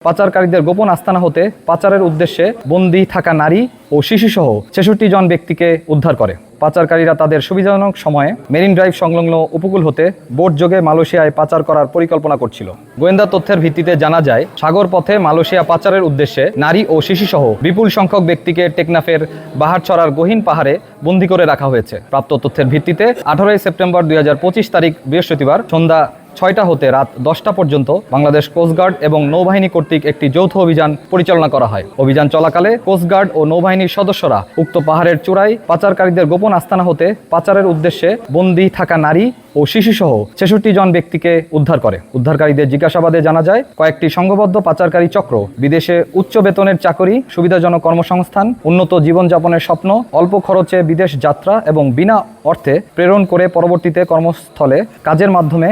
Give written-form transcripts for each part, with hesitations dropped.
পাচারকারীদের গোপন আস্তানা হতে পাচারের উদ্দেশ্যে বন্দী থাকা নারী ও শিশুসহ ৬৬ জন ব্যক্তিকে উদ্ধার করে। পাচারকারীরা তাদের সুবিধাজনক সময়ে মেরিন ড্রাইভ সংলগ্ন উপকূল হতে বোটযোগে মালয়েশিয়ায় পাচার করার পরিকল্পনা করছিল। গোয়েন্দা তথ্যের ভিত্তিতে জানা যায়, সাগর পথে মালয়েশিয়া পাচারের উদ্দেশ্যে নারী ও শিশুসহ বিপুল সংখ্যক ব্যক্তিকে টেকনাফের বাহারছড়ার গহীন পাহাড়ে বন্দী করে রাখা হয়েছে। প্রাপ্ত তথ্যের ভিত্তিতে ১৮ সেপ্টেম্বর ২০২৫ তারিখ বৃহস্পতিবার সন্ধ্যা ৬টা হতে রাত ১০টা পর্যন্ত বাংলাদেশ কোস্টগার্ড এবং নৌবাহিনী কর্তৃক একটি যৌথ অভিযান পরিচালনা করা হয়। অভিযান চলাকালে কোস্টগার্ড ও নৌবাহিনীর সদস্যরা উক্ত পাহাড়ের চূড়ায় পাচারকারীদের গোপন আস্তানা হতে পাচারের উদ্দেশ্যে বন্দী থাকা নারী ও শিশুসহ ৬৬ জন ব্যক্তিকে উদ্ধার করে। উদ্ধারকারীদের জিজ্ঞাসাবাদে জানা যায়, কয়েকটি সংঘবদ্ধ পাচারকারী চক্র বিদেশে উচ্চ বেতনের চাকরি, সুবিধাজনক কর্মসংস্থান, উন্নত জীবনযাপনের স্বপ্ন, অল্প খরচে বিদেশ যাত্রা এবং বিনা অর্থে প্রেরণ করে পরবর্তীতে কর্মস্থলে কাজের মাধ্যমে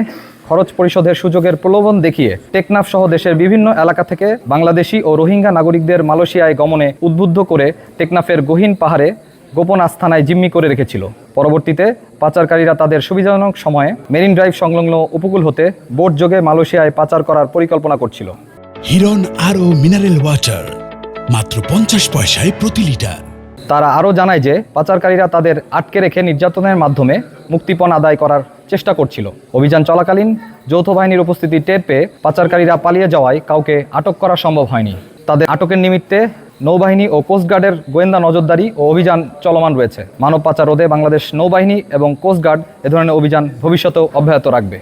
খরচ পরিশোধের সুযোগের প্রলোভন দেখিয়ে টেকনাফ সহ দেশের বিভিন্ন এলাকা থেকে বাংলাদেশি ও রোহিঙ্গা নাগরিকদের মালয়েশিয়ায় গমনে উদ্বুদ্ধ করে টেকনাফের গহীন পাহাড়ে গোপন আস্তানায় জিম্মি করে রেখেছিল। পরবর্তীতে পাচারকারীরা তাদের সুবিধাজনক সময়ে মেরিন ড্রাইভ সংলগ্ন উপকূল হতে বোটযোগে মালয়েশিয়ায় পাচার করার পরিকল্পনা করছিল। হিরন আরও মিনারেল ওয়াটার মাত্র ৫০ পয়সায় প্রতি লিটার। তারা আরও জানায় যে পাচারকারীরা তাদের আটকে রেখে নির্যাতনের মাধ্যমে মুক্তিপণ আদায় করার চেষ্টা করছিল। অভিযান চলাকালীন যৌথ বাহিনীর উপস্থিতি টের পেয়ে পাচারকারীরা পালিয়ে যাওয়ায় কাউকে আটক করা সম্ভব হয়নি। তাদের আটকের নিমিত্তে নৌবাহিনী ও কোস্টগার্ডের গোয়েন্দা নজরদারি ও অভিযান চলমান রয়েছে। মানব পাচার রোধে বাংলাদেশ নৌবাহিনী এবং কোস্টগার্ড এ ধরনের অভিযান ভবিষ্যতেও অব্যাহত রাখবে।